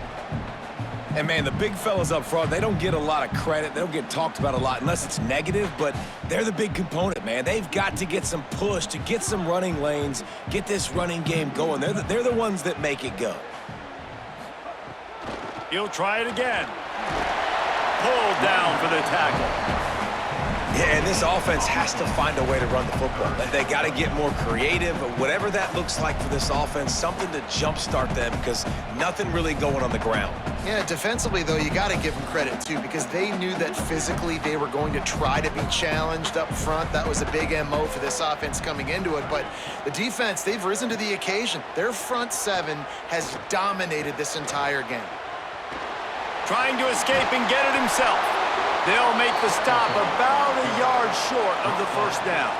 And, man, the big fellas up front, they don't get a lot of credit. They don't get talked about a lot unless it's negative, but they're the big component, man. They've got to get some push, to get some running lanes, get this running game going. They're the ones that make it go. He'll try it again. Pulled down for the tackle. Yeah, and this offense has to find a way to run the football. They got to get more creative, whatever that looks like for this offense, something to jumpstart them because nothing really going on the ground. Yeah, defensively, though, you got to give them credit, too, because they knew that physically they were going to try to be challenged up front. That was a big MO for this offense coming into it. But the defense, they've risen to the occasion. Their front seven has dominated this entire game. Trying to escape and get it himself. They'll make the stop about a yard short of the first down.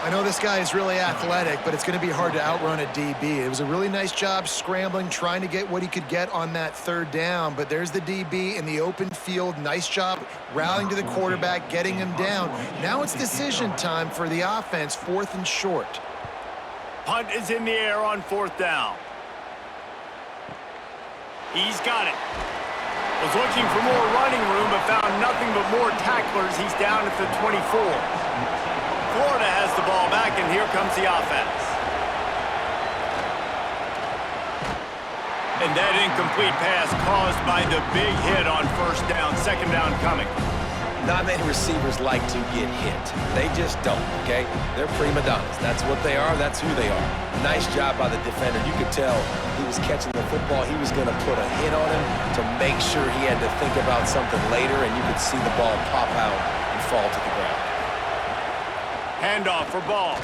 I know this guy is really athletic, but it's going to be hard to outrun a DB. It was a really nice job scrambling, trying to get what he could get on that third down, but there's the DB in the open field. Nice job rallying to the quarterback, getting him down. Now it's decision time for the offense, 4th and short. Punt is in the air on 4th down. He's got it. Was looking for more running room, but found nothing but more tacklers. He's down at the 24. Florida has the ball back, and here comes the offense. And that incomplete pass caused by the big hit on first down. Second down coming. Not many receivers like to get hit. They just don't, okay? They're prima donnas. That's what they are. That's who they are. Nice job by the defender. You could tell he was catching the football. He was going to put a hit on him to make sure he had to think about something later, and you could see the ball pop out and fall to the ground. Handoff for Ball.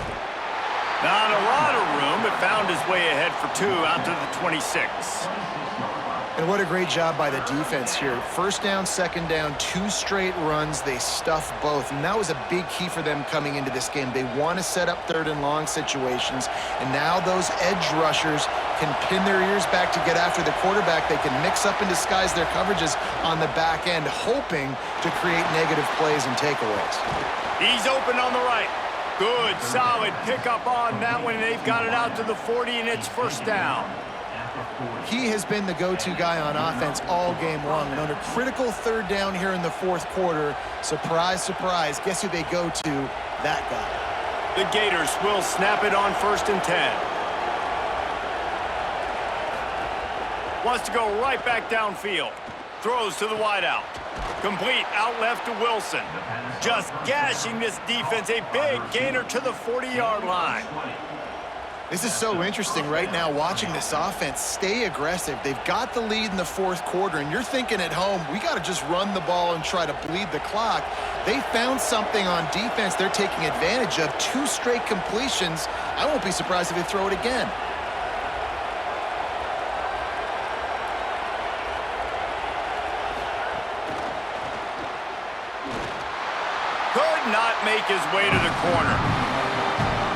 Not a lot of room, but found his way ahead for 2 out to the 26. And what a great job by the defense here. First down, second down, 2 straight runs. They stuffed both, and that was a big key for them coming into this game. They want to set up 3rd and long situations, and now those edge rushers can pin their ears back to get after the quarterback. They can mix up and disguise their coverages on the back end, hoping to create negative plays and takeaways. He's open on the right. Good, solid pickup on that one, and they've got it out to the 40, and it's first down. He has been the go-to guy on offense all game long. And on a critical third down here in the fourth quarter, surprise, surprise, guess who they go to? That guy. The Gators will snap it on 1st and 10. Wants to go right back downfield. Throws to the wideout. Complete out left to Wilson. Just gashing this defense. A big gainer to the 40-yard line. This is so interesting right now watching this offense stay aggressive. They've got the lead in the fourth quarter, and you're thinking at home, we got to just run the ball and try to bleed the clock. They found something on defense they're taking advantage of. 2 straight completions. I won't be surprised if they throw it again. Could not make his way to the corner.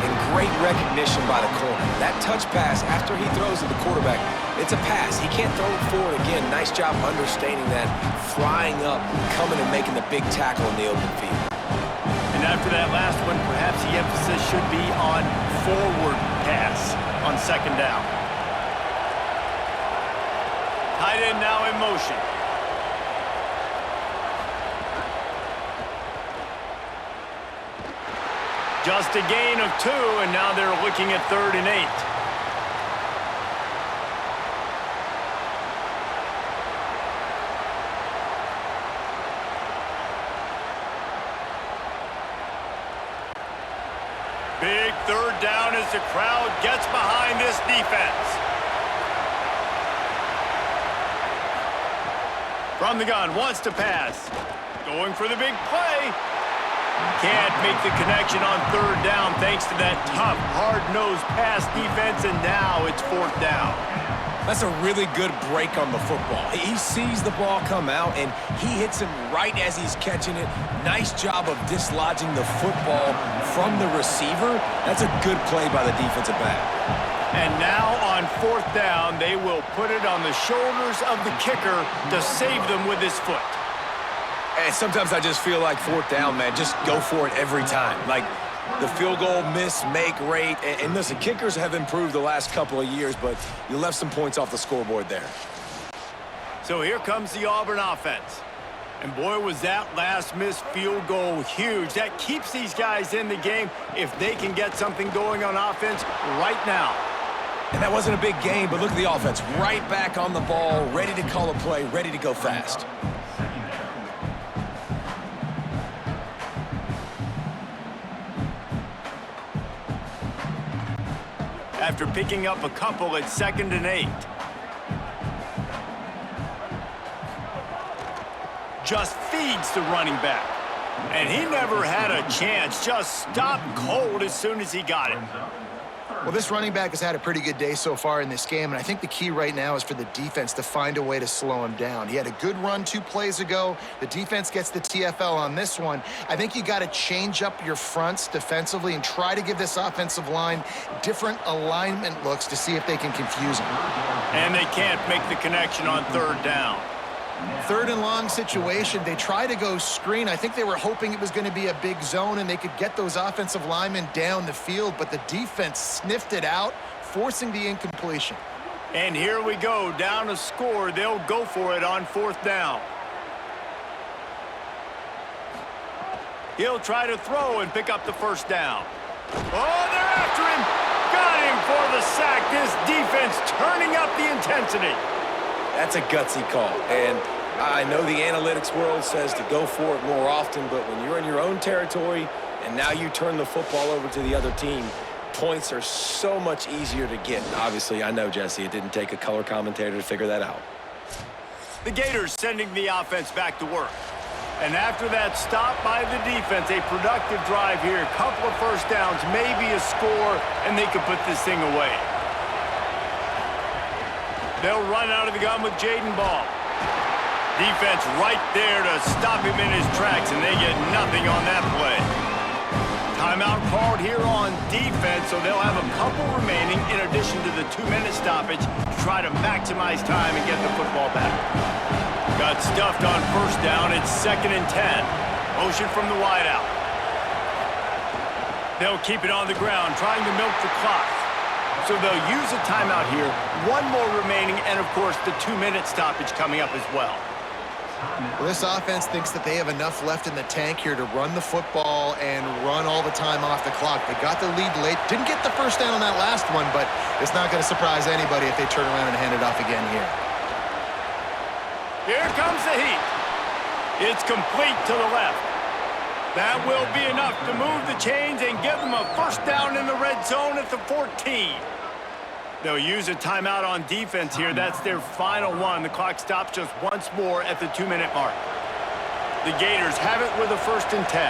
And great recognition by the corner. That touch pass after he throws to the quarterback, it's a pass. He can't throw it forward again. Nice job understanding that, flying up, coming and making the big tackle in the open field. And after that last one, perhaps the emphasis should be on forward pass on 2nd down. Tight end now in motion. Just a gain of 2, and now they're looking at 3rd and 8. Big 3rd down as the crowd gets behind this defense. From the gun, wants to pass. Going for the big play. Can't make the connection on 3rd down thanks to that tough, hard-nosed pass defense, and now it's 4th down. That's a really good break on the football. He sees the ball come out, and he hits him right as he's catching it. Nice job of dislodging the football from the receiver. That's a good play by the defensive back. And now on 4th down, they will put it on the shoulders of the kicker to save them with his foot. And sometimes I just feel like 4th down, man, just go for it every time. Like the field goal miss-make rate. And listen, kickers have improved the last couple of years, but you left some points off the scoreboard there. So here comes the Auburn offense. And boy, was that last missed field goal huge. That keeps these guys in the game if they can get something going on offense right now. And that wasn't a big game, but look at the offense. Right back on the ball, ready to call a play, ready to go fast. After picking up a couple at 2nd and 8. Just feeds the running back. And he never had a chance. Just stopped cold as soon as he got it. Well, this running back has had a pretty good day so far in this game, and I think the key right now is for the defense to find a way to slow him down. He had a good run 2 plays ago. The defense gets the TFL on this one. I think you got to change up your fronts defensively and try to give this offensive line different alignment looks to see if they can confuse him. And they can't make the connection on 3rd down. 3rd and long situation. They try to go screen. I think they were hoping it was going to be a big zone and they could get those offensive linemen down the field, but the defense sniffed it out, forcing the incompletion. And here we go, down a score. They'll go for it on 4th down. He'll try to throw and pick up the 1st down. Oh, they're after him. Got him for the sack. This defense turning up the intensity. That's a gutsy call, and I know the analytics world says to go for it more often, but when you're in your own territory and now you turn the football over to the other team, points are so much easier to get. Obviously, I know, Jesse, it didn't take a color commentator to figure that out. The Gators sending the offense back to work. And after that stop by the defense, a productive drive here, a couple of 1st downs, maybe a score, and they could put this thing away. They'll run out of the gun with Jaden Ball. Defense right there to stop him in his tracks, and they get nothing on that play. Timeout called here on defense, so they'll have a couple remaining in addition to the 2-minute stoppage to try to maximize time and get the football back. Got stuffed on 1st down. It's 2nd and 10. Motion from the wideout. They'll keep it on the ground, trying to milk the clock. So they'll use a timeout here. One more remaining, and of course the 2-minute stoppage coming up as well. Well, this offense thinks that they have enough left in the tank here to run the football and run all the time off the clock. They got the lead late. Didn't get the first down on that last one, but it's not going to surprise anybody if they turn around and hand it off again here. Here comes the heat. It's complete to the left. That will be enough to move the chains and give them a first down in the red zone at the 14. They'll use a timeout on defense here. That's their final one. The clock stops just once more at the 2-minute mark. The Gators have it with a 1st and 10.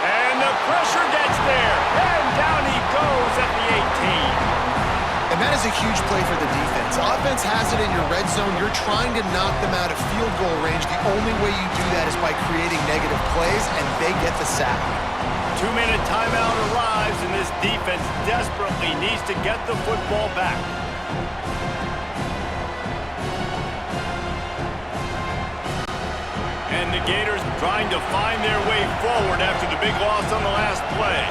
And the pressure gets there. And down he goes at the 18. And that is a huge play for the defense. Offense has it in your red zone. You're trying to knock them out of field goal range. The only way you do that is by creating negative plays, and they get the sack. 2-minute timeout arrives, and this defense desperately needs to get the football back. And the Gators trying to find their way forward after the big loss on the last play.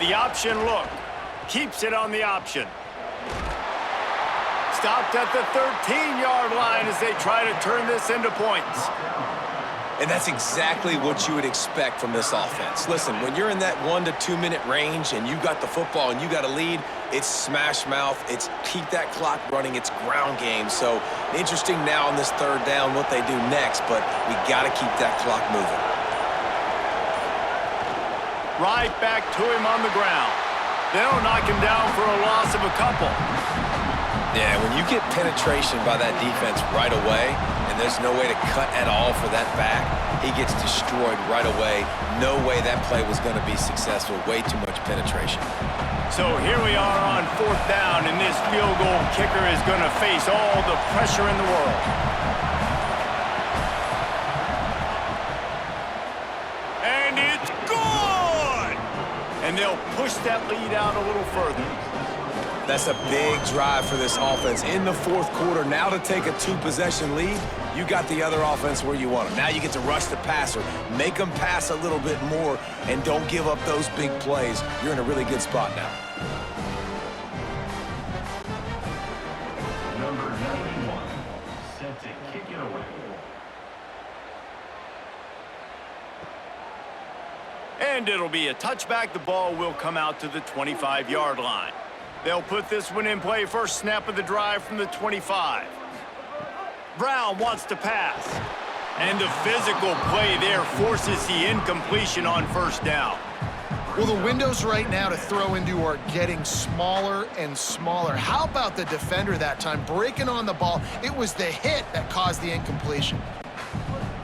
The option look. Keeps it on the option. Stopped at the 13-yard line as they try to turn this into points. And that's exactly what you would expect from this offense. Listen, when you're in that 1 to 2 minute range and you got the football and you got a lead, it's smash mouth, it's keep that clock running, it's ground game. So interesting now on this 3rd down what they do next, but we got to keep that clock moving. Right back to him on the ground. They'll knock him down for a loss of a couple. Yeah, when you get penetration by that defense right away, and there's no way to cut at all for that back, he gets destroyed right away. No way that play was going to be successful. Way too much penetration. So here we are on 4th down, and this field goal kicker is going to face all the pressure in the world. And it's good! And they'll push that lead out a little further. That's a big drive for this offense in the 4th quarter. Now to take a 2-possession lead, you got the other offense where you want them. Now you get to rush the passer, make them pass a little bit more, and don't give up those big plays. You're in a really good spot now. Number 91, set to kick it away. And it'll be a touchback. The ball will come out to the 25-yard line. They'll put this one in play. First snap of the drive from the 25. Brown wants to pass. And the physical play there forces the incompletion on 1st down. Well, the windows right now to throw into are getting smaller and smaller. How about the defender that time breaking on the ball? It was the hit that caused the incompletion.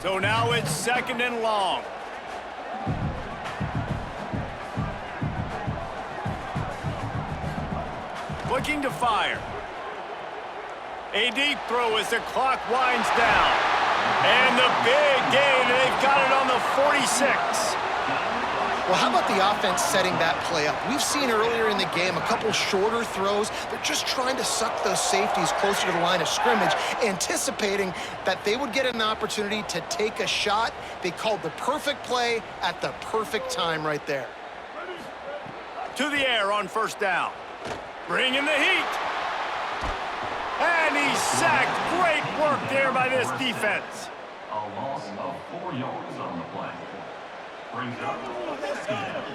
So now it's 2nd and long. Looking to fire. A deep throw as the clock winds down. And the big gain, they've got it on the 46. Well, how about the offense setting that play up? We've seen earlier in the game a couple shorter throws. They're just trying to suck those safeties closer to the line of scrimmage, anticipating that they would get an opportunity to take a shot. They called the perfect play at the perfect time right there. To the air on 1st down. Bringing the heat. And he's sacked. Great work there by this defense. A loss of 4 yards on the play. Brings up 2nd down.